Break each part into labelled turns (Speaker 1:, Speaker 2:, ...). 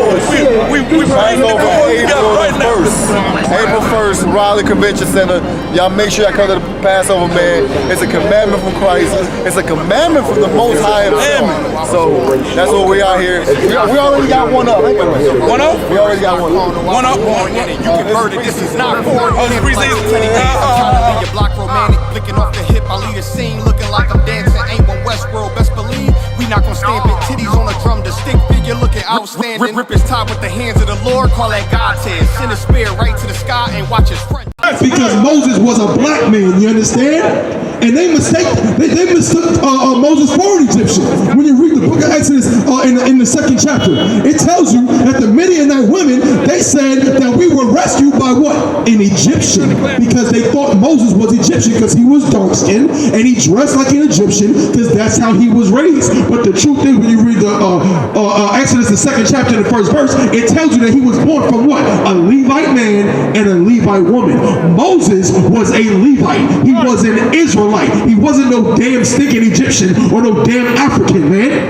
Speaker 1: We Passover April 1st, Raleigh Convention Center. Y'all make sure y'all come to the Passover, man. It's a commandment from Christ. It's a commandment from the Most High himself. So that's what we are here. We already got one up.
Speaker 2: One up?
Speaker 1: We already got one up.
Speaker 2: One up?
Speaker 3: You converted. This is not for your block romantic, flicking off the hip. I lead a scene looking like I'm dancing. Ain't one Westworld, best believe we not gonna stamp it. Titties on a drum, the stick figure looking outstanding. Rip his top with the hands of the Lord, call that God's hand. Send a spear right to the sky and watch his front.
Speaker 4: Because Moses was a black man, you understand? And they mistook Moses for an Egyptian. When you read the book of Exodus in the 2nd chapter, it tells you that the Midianite women, they said that we were rescued by what? An Egyptian. Because they thought Moses was Egyptian because he was dark-skinned and he dressed like an Egyptian because that's how he was raised. But the truth is, when you read the Exodus, the 2nd chapter, the 1st verse, it tells you that he was born from what? A Levite man and a Levite woman. Moses was a Levite. He was an Israelite. He wasn't no damn stinking Egyptian or no damn African, man.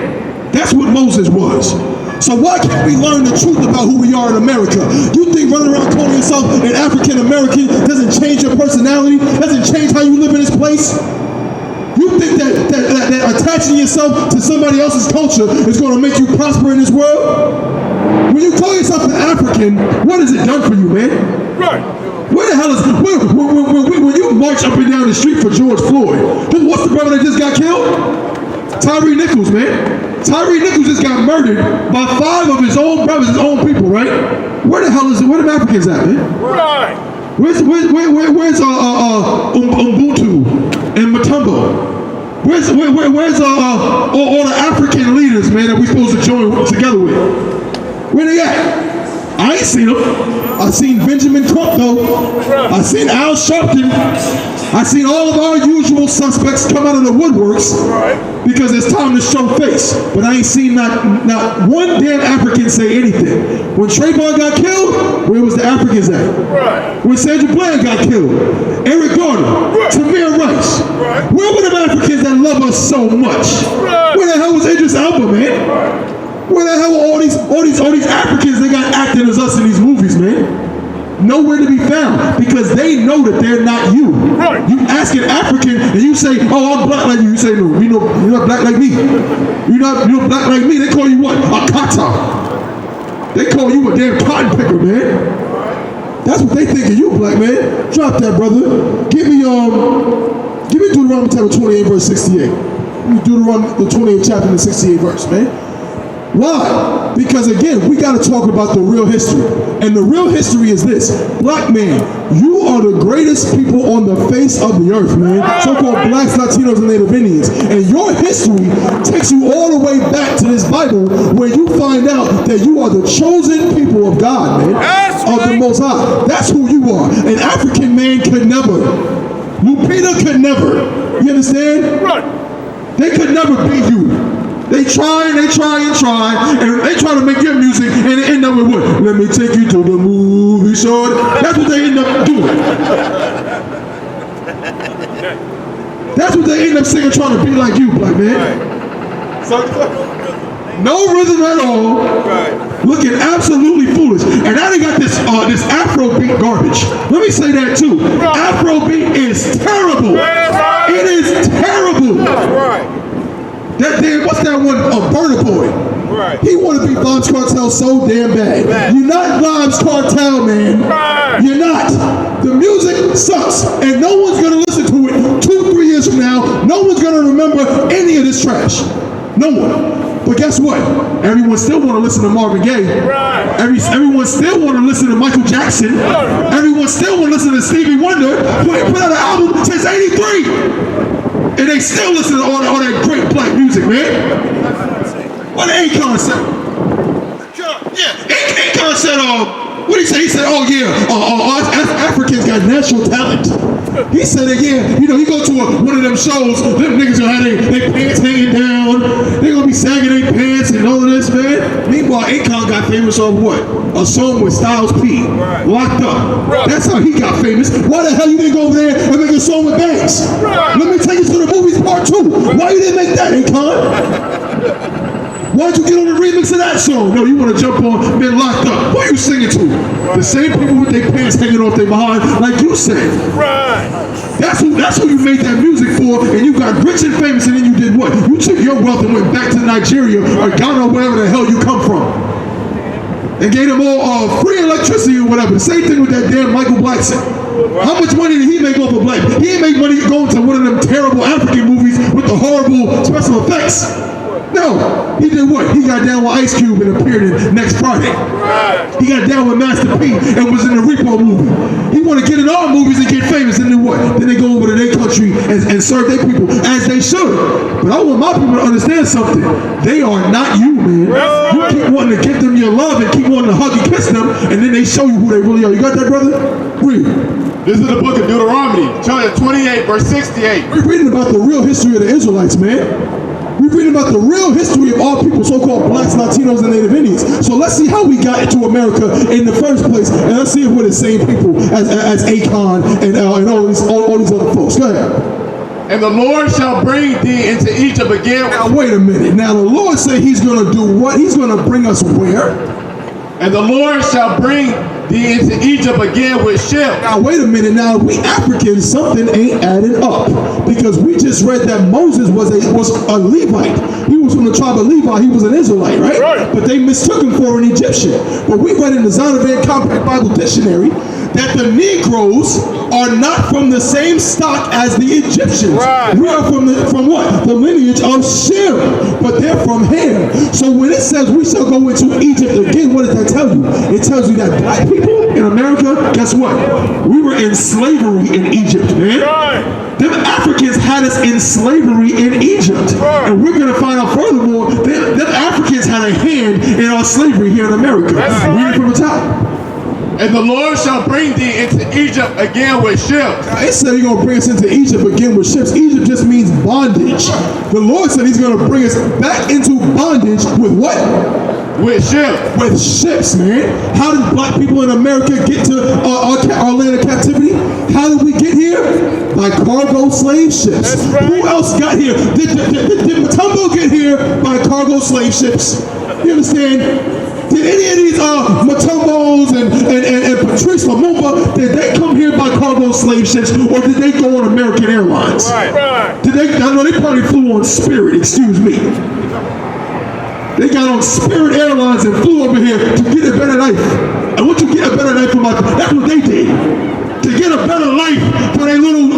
Speaker 4: That's what Moses was. So why can't we learn the truth about who we are in America? You think running around calling yourself an African American doesn't change your personality? Doesn't change how you live in this place? You think that attaching yourself to somebody else's culture is going to make you prosper in this world? When you call yourself an African, what has it done for you, man? Right. Where the hell is when you march up and down the street for George Floyd? What's the brother that just got killed? Tyree Nichols, man. Tyree Nichols just got murdered by 5 of his own brothers, his own people, right? Where the hell is it? Where the Africans at, man? Right. Where's Ubuntu and Matumbo? Where's all the African leaders, man, that we supposed to join together with? Where they at? I ain't seen them. I seen Benjamin Crump though. I seen Al Sharpton. I seen all of our usual suspects come out of the woodworks because it's time to show face. But I ain't seen not one damn African say anything. When Trayvon got killed, where was the Africans at? When Sandra Bland got killed, Eric Garner, Tamir Rice, where were the Africans that love us so much? Where the hell was Idris Elba, man? Where the hell are all these Africans that got acting as us in these movies, man? Nowhere to be found because they know that they're not you. You ask an African and you say, "Oh, I'm black like you." You say, "No, you're not black like me. You're black like me." They call you what? A kata. They call you a damn cotton picker, man. That's what they think of you, black man. Drop that, brother. Give me Deuteronomy chapter 28, verse 68. Give me Deuteronomy the 28th chapter and the 68th verse, man. Why? Because again, we got to talk about the real history. And the real history is this. Black man, you are the greatest people on the face of the earth, man. So-called blacks, Latinos, and Native Indians. And your history takes you all the way back to this Bible where you find out that you are the chosen people of God, man. Of the Most High. That's who you are. An African man could never. Lupita could never. You understand? Right. They could never be you. They try and they try to make your music and they end up with what? Let me take you to the movie show. That's what they end up doing. That's what they end up singing, trying to be like you, black man. No rhythm at all. Looking absolutely foolish. And now they got this Afrobeat garbage. Let me say that too. Afrobeat is terrible. It is terrible. What's that one? Burna Boy. He wanted to be Vybz Kartel so damn bad. You're not Vybz Kartel, man. You're not. The music sucks, and no one's gonna listen to it 2-3 years from now. No one's gonna remember any of this trash. No one. But guess what? Everyone still want to listen to Marvin Gaye. Everyone still want to listen to Michael Jackson. Everyone still want to listen to Stevie Wonder. Put out an album since '83. And they still listen to all that great black music, man. What did Akon say? Yeah, Akon said, what did he say? He said, oh yeah, Africans got natural talent. He said that, yeah, you go to one of them shows, them niggas gonna have their pants hanging down, they gonna be sagging their pants and all of this, man. Meanwhile, Akon got famous off what? A song with Styles P, Locked Up. That's how he got famous. Why the hell you didn't go over there and make a song with Banks? Let me take you to the movies part 2. Why you didn't make that, Akon? Why'd you get on the remix of that song? No, you want to jump on Men Locked Up. Who are you singing to? The same people with their pants hanging off their behind, like you said.
Speaker 2: Right.
Speaker 4: That's who you made that music for, and you got rich and famous, and then you did what? You took your wealth and went back to Nigeria or Ghana, wherever the hell you come from, and gave them all free electricity or whatever. The same thing with that damn Michael Blackson. How much money did he make off of Black? He didn't make money going to one of them terrible African movies with the horrible special effects. No, he did what? He got down with Ice Cube and appeared in Next Friday. He got down with Master P and was in the Repo movie. He want to get in our movies and get famous, and then what? Then they go over to their country and serve their people, as they should. But I want my people to understand something. They are not you, man. You keep wanting to give them your love and keep wanting to hug and kiss them, and then they show you who they really are. You got that, brother? Read.
Speaker 5: This is the book of Deuteronomy, chapter 28, verse 68.
Speaker 4: We're reading about the real history of the Israelites, man. We're reading about the real history of all people, so-called blacks, Latinos, and Native Indians. So let's see how we got into America in the first place, and let's see if we're the same people as Akon and all these other folks. Go ahead.
Speaker 5: And the Lord shall bring thee into Egypt again.
Speaker 4: Now wait a minute. Now the Lord said He's going to do what? He's going to bring us where?
Speaker 5: And the Lord shall bring thee into Egypt again with ships.
Speaker 4: Now wait a minute. Now we Africans, something ain't added up, because we just read that Moses was a Levite. He was from the tribe of Levi. He was an Israelite, right? But they mistook him for an Egyptian. But we read in the Zondervan Compact Bible Dictionary that the Negroes are not from the same stock as the Egyptians. We are from what? The lineage of Shem, but they're from Ham. So when it says we shall go into Egypt again, what does that tell you? It tells you that black people in America, guess what? We were in slavery in Egypt, man. Them Africans had us in slavery in Egypt. And we're going to find out furthermore, them Africans had a hand in our slavery here in America. Read it from the top.
Speaker 5: And the Lord shall bring thee into Egypt again with ships.
Speaker 4: It said He's going to bring us into Egypt again with ships. Egypt just means bondage. The Lord said He's going to bring us back into bondage with what?
Speaker 5: With ships.
Speaker 4: With ships, man. How did black people in America get to our land of captivity? How did we get here? By cargo slave ships. Who else got here? Did Matumbo get here by cargo slave ships? You understand? Did any of these Matumbos and Patrice Lumumba, did they come here by cargo slave ships, or did they go on American Airlines? Did they? I know they probably flew on Spirit, excuse me. They got on Spirit Airlines and flew over here to get a better life. And once you get a better life for that's what they did. To get a better life for their little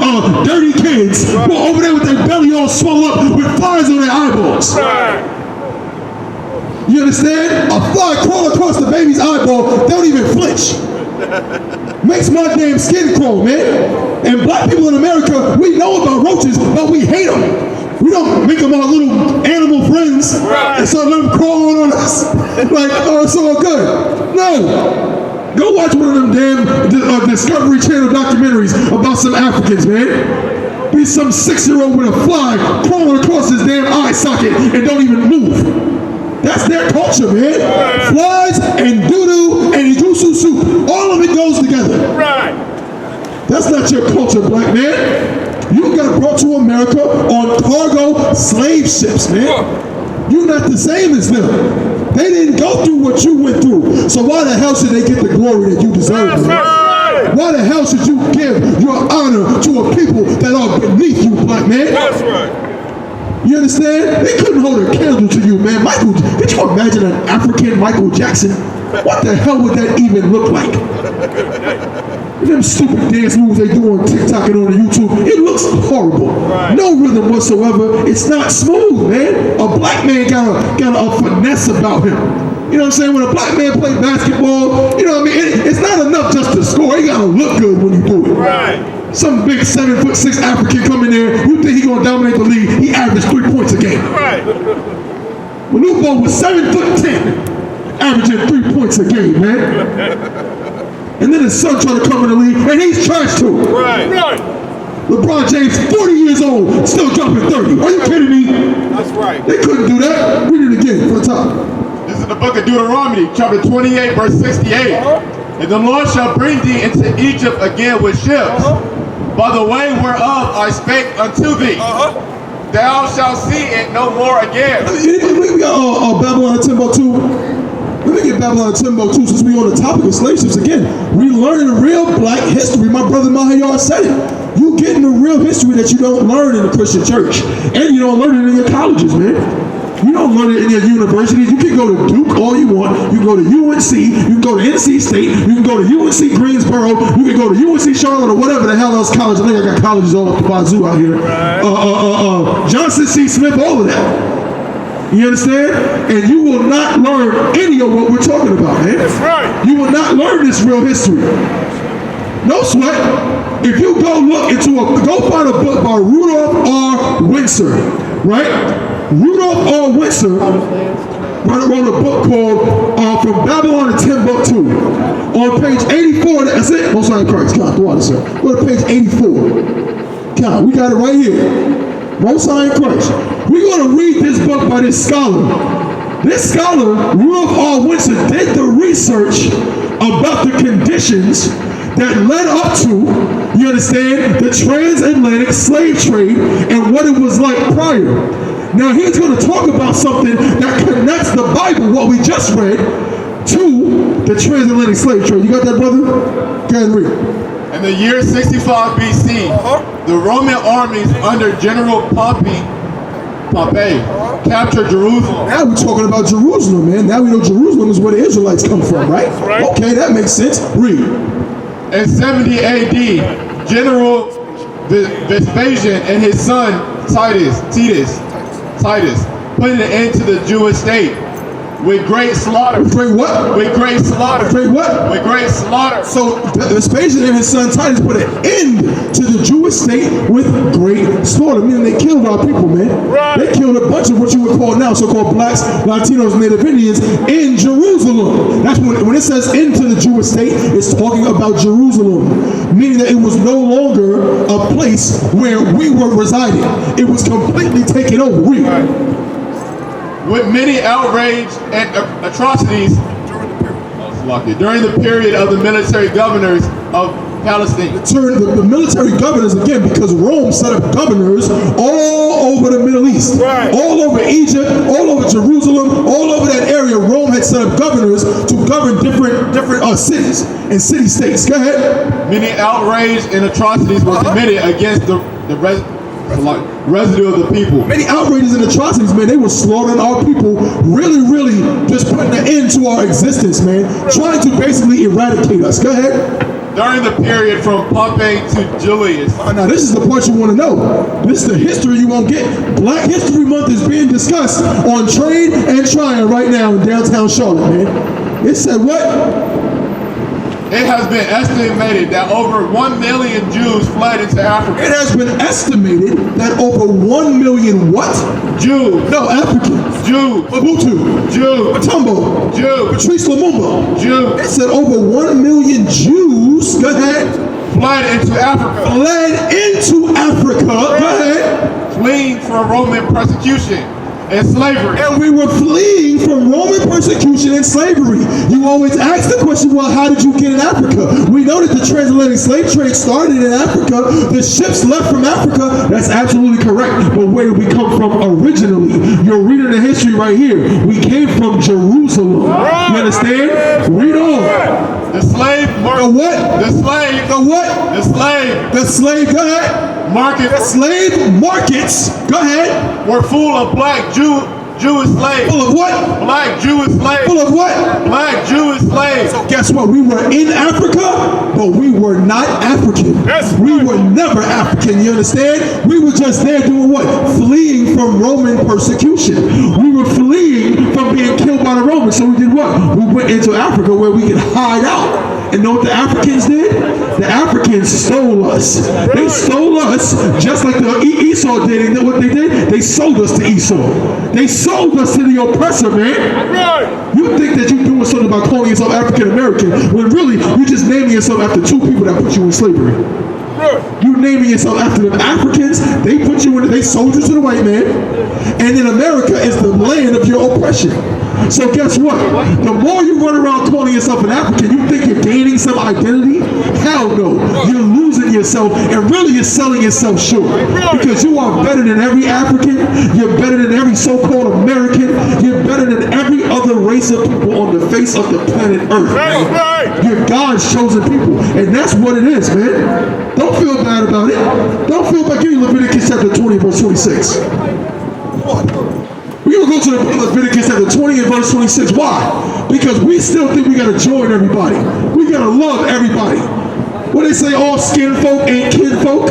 Speaker 4: dirty kids who are over there with their belly all swelled up with flies on their eyeballs. You understand? A fly crawl across the baby's eyeball, don't even flinch. Makes my damn skin crawl, man. And black people in America, we know about roaches, but we hate them. We don't make them our little animal friends and start letting them crawl on us. Like, oh, it's all good. No. Go watch one of them damn Discovery Channel documentaries about some Africans, man. Be some 6-year-old with a fly crawling across his damn eye socket and don't even move. That's their culture, man. Flies and doo-doo and igusu soup. All of it goes together. That's not your culture, black man. You got brought to America on cargo slave ships, man. You're not the same as them. They didn't go through what you went through. So why the hell should they get the glory that you deserve, man? Why the hell should you give your honor to a people that are beneath you, black man? That's right. You understand? They couldn't hold a candle to you, man. Could you imagine an African Michael Jackson? What the hell would that even look like? Them stupid dance moves they do on TikTok and on YouTube, it looks horrible. No rhythm whatsoever. It's not smooth, man. A black man got a finesse about him. You know what I'm saying? When a black man plays basketball, you know what I mean? It's not enough just to score. He gotta look good when you do it. Some big 7'6" African come in there, you think he gonna dominate the league? He averaged 3 points a game. Manupo was 7'10", averaging 3 points a game, man. And then his son tried to come in the league, and he's trash too. LeBron James, 40 years old, still dropping 30. Are you kidding me?
Speaker 2: That's right.
Speaker 4: They couldn't do that. Read it again from the top.
Speaker 5: This is the book of Deuteronomy, chapter 28, verse 68. And the Lord shall bring thee into Egypt again with ships, by the way whereof I spake unto thee. thou shalt see it no more again.
Speaker 4: We got Babylon and Timbuktu. Let me get Babylon and Timbuktu since we on the topic of slave ships again. We learning real black history. My brother Mahayar said it. You getting the real history that you don't learn in the Christian church. And you don't learn it in your colleges, man. You don't learn it in your universities. You can go to Duke all you want. You can go to UNC. You can go to NC State. You can go to UNC Greensboro. You can go to UNC Charlotte or whatever the hell else college. I think I got colleges all up the wazoo out here. Johnson C. Smith, all of that. You understand? And you will not learn any of what we're talking about, man.
Speaker 2: That's right.
Speaker 4: You will not learn this real history. No sweat. If you go go find a book by Rudolph R. Windsor, right? Rudolph R. Windsor wrote a book called From Babylon to Timbuktu. On page 84, that's it. Most High in Christ. Come on, throw it, sir. Go to page 84. Come on, we got it right here. Most High in Christ. We're going to read this book by this scholar. This scholar, Rudolph R. Windsor, did the research about the conditions that led up to, you understand, the transatlantic slave trade and what it was like prior. Now he's going to talk about something that connects the Bible, what we just read, to the transatlantic slave trade. You got that, brother? Go ahead and read.
Speaker 5: In the year 65 BC, the Roman armies under General Pompey captured Jerusalem.
Speaker 4: Now we're talking about Jerusalem, man. Now we know Jerusalem is where the Israelites come from, right?
Speaker 2: Right.
Speaker 4: Okay, that makes sense. Read.
Speaker 5: In 70 AD, General Vespasian and his son Titus put an end to the Jewish state with great slaughter.
Speaker 4: Great what?
Speaker 5: With great slaughter.
Speaker 4: Great what?
Speaker 5: With great slaughter.
Speaker 4: So Vespasian and his son Titus put an end to the Jewish state with great slaughter, meaning they killed our people, man.
Speaker 2: Right.
Speaker 4: They killed a bunch of what you would call now so-called blacks, Latinos, Native Indians in Jerusalem. That's when it says into the Jewish state, it's talking about Jerusalem, meaning that it was no longer a place where we were residing. It was completely taken over. Read.
Speaker 5: With many outrage and atrocities during the period of the military governors of Palestine.
Speaker 4: The military governors, again, because Rome set up governors all over the Middle East.
Speaker 2: Right.
Speaker 4: All over Egypt, all over Jerusalem, all over that area, Rome had set up governors to govern different cities and city-states. Go ahead.
Speaker 5: Many outrage and atrocities were committed against the residue of the people.
Speaker 4: Many outrages and atrocities, man. They were slaughtering our people, really just putting an end to our existence, man. Trying to basically eradicate us. Go ahead.
Speaker 5: During the period from Pompey to Julius.
Speaker 4: Now this is the part you want to know. This is the history you won't get. Black History Month is being discussed on Trade and Tryon right now in downtown Charlotte, man. It said what?
Speaker 5: It has been estimated that over 1 million Jews fled into Africa.
Speaker 4: It has been estimated that over 1 million what?
Speaker 5: Jews.
Speaker 4: No, Africans.
Speaker 5: Jews.
Speaker 4: Mobutu.
Speaker 5: Jews.
Speaker 4: Matumbo.
Speaker 5: Jews.
Speaker 4: Patrice Lumumba.
Speaker 5: Jews.
Speaker 4: It said over 1 million Jews, go ahead,
Speaker 5: fled into Africa.
Speaker 4: fled into Africa, go ahead,
Speaker 5: fleeing from Roman persecution and slavery.
Speaker 4: and we were fleeing from Roman persecution and slavery. You always ask the question, well, how did you get in Africa? We know that the transatlantic slave trade started in Africa. The ships left from Africa. That's absolutely correct. But where did we come from originally? You're reading the history right here. We came from Jerusalem. You understand? Read on.
Speaker 5: The slave market.
Speaker 4: The what?
Speaker 5: The slave.
Speaker 4: The what?
Speaker 5: The slave.
Speaker 4: The slave, go ahead.
Speaker 5: Market.
Speaker 4: The slave markets, go ahead.
Speaker 5: Were full of black Jewish slaves.
Speaker 4: Full of what?
Speaker 5: Black Jewish slaves.
Speaker 4: Full of what?
Speaker 5: Black Jewish slaves.
Speaker 4: So guess what? We were in Africa, but we were not African.
Speaker 2: That's
Speaker 4: we
Speaker 2: right.
Speaker 4: were never African, you understand? We were just there doing what? Fleeing from Roman persecution. We were fleeing from being killed by the Romans. So we did what? We went into Africa where we could hide out. And know what the Africans did? The Africans stole us. They stole us just like the Esau did. And you know what they did? They sold us to Esau. They sold us to the oppressor, man.
Speaker 2: Right.
Speaker 4: You think that you're doing something about calling yourself African American when really you're just naming yourself after two people that put you in slavery.
Speaker 2: Right.
Speaker 4: You naming yourself after the Africans, they put you in, they sold you to the white man. And then America is the land of your oppression. So guess what? The more you run around calling yourself an African, you think you're gaining some identity? Hell no. You're losing yourself and really you're selling yourself short. Because you are better than every African. You're better than every so-called American. You're better than every other race of people on the face of the planet Earth, man. You're God's chosen people. And that's what it is, man. Don't feel bad about it. Don't feel bad. Give me Leviticus chapter 20, verse 26. We're going to go to Leviticus chapter 20 and verse 26. Why? Because we still think we got to join everybody. We got to love everybody. What they say, all skin folk ain't kin folk?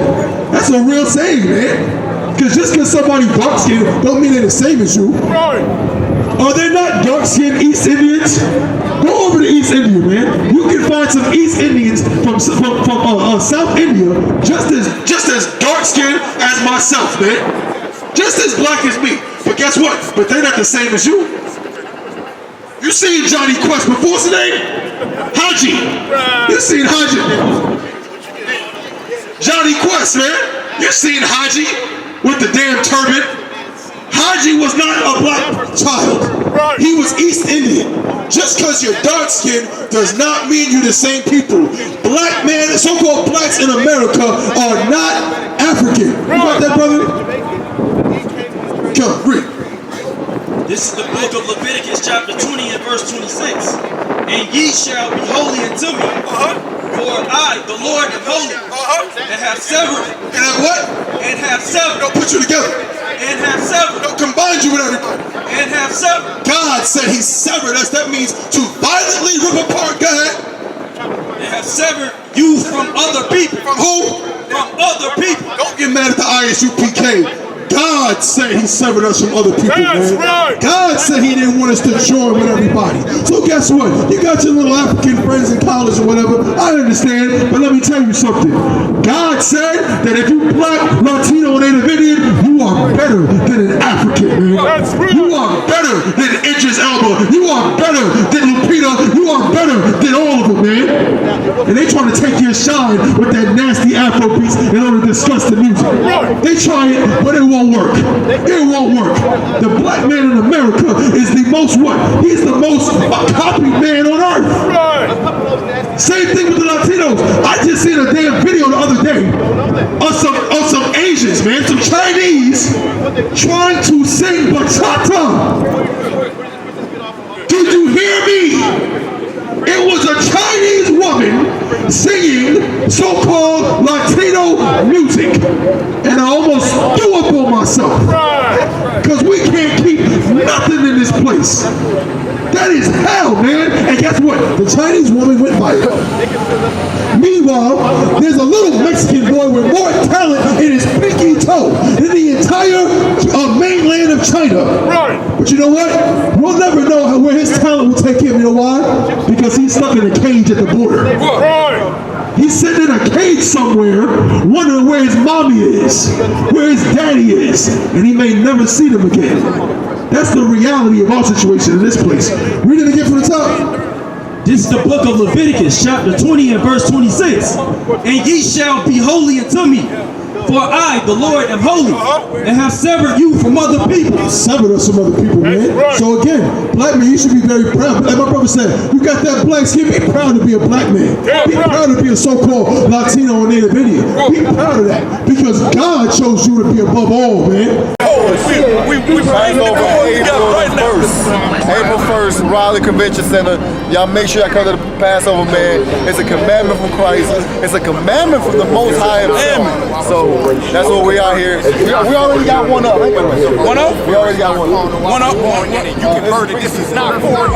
Speaker 4: That's a real saying, man. Because just because somebody dark skinned don't mean they're the same as you. Are there not dark skinned East Indians? Go over to East India, man. You can find some East Indians from South India just as dark skinned as myself, man. Just as black as me. But guess what? But they're not the same as you. You seen Johnny Quest before his name? Haji. You seen Haji. Johnny Quest, man. You seen Haji with the damn turban. Haji was not a black child. He was East Indian. Just because you're dark skinned does not mean you're the same people. Black men, so-called blacks in America are not African. You got that, brother? Come, read.
Speaker 2: This is the book of Leviticus chapter 20 and verse 26. And ye shall be holy unto me. For I, the Lord, am holy. And have severed.
Speaker 4: And have what?
Speaker 2: And have severed.
Speaker 4: Don't put you together.
Speaker 2: And have severed.
Speaker 4: Don't combine you with everybody.
Speaker 2: And have severed.
Speaker 4: God said he severed us. That means to violently rip apart. Go ahead.
Speaker 2: And have severed you from other people.
Speaker 4: From who?
Speaker 2: From other people.
Speaker 4: Don't get mad at the ISUPK. God said he severed us from other people, man. God said he didn't want us to join with everybody. So guess what? You got your little African friends in college or whatever. I understand, but let me tell you something. God said that if you black, Latino, and Native Indian, you are better than an African, man. You are better than Idris Elba. You are better than Lupita. You are better than all of them, man. And they trying to take your shine with that nasty Afro piece in order to discuss the music. They try it, but it won't work. It won't work. The black man in America is the most what? He's the most copied man on earth. Same thing with the Latinos. I just seen a damn video the other day of some Asians, man, some Chinese trying to sing bachata. Did you hear me? It was a Chinese woman singing so-called Latino music. And I almost threw up on myself. Because we can't keep nothing in this place. That is hell, man. And guess what? The Chinese woman went viral. Meanwhile, there's a little Mexican boy with more talent in his pinky toe than the entire mainland of China. But you know what? We'll never know where his talent will take him. You know why? Because he's stuck in a cage at the border. He's sitting in a cage somewhere, wondering where his mommy is, where his daddy is, and he may never see them again. That's the reality of our situation in this place. Read it again from the top.
Speaker 2: This is the book of Leviticus, chapter 20 and verse 26. And ye shall be holy unto me. For I, the Lord, am holy, and have severed you from other people.
Speaker 4: Severed us from other people, man. So again, black man, you should be very proud. Like my brother said, you got that black skin, be proud to be a black man. Be proud to be a so-called Latino or Native Indian. Be proud of that. Because God chose you to be above all, man.
Speaker 1: April 1st, Raleigh Convention Center. Y'all make sure y'all come to the Passover, man. It's a commandment from Christ. It's a commandment from the Most High himself. So that's what we are here. We already got one up.
Speaker 6: One up?
Speaker 1: We already got one up.
Speaker 6: One up?
Speaker 3: You converted, this is not for your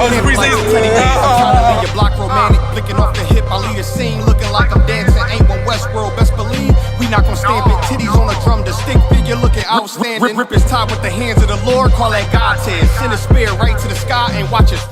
Speaker 3: block romantic, flicking off the hip. I lead a scene looking like I'm dancing. Ain't one Westworld, best believe we not gonna stamp it. Titties on a drum, the stick figure looking outstanding. Rip his top with the hands of the Lord, call that God says. Send a spear right to the sky and watch his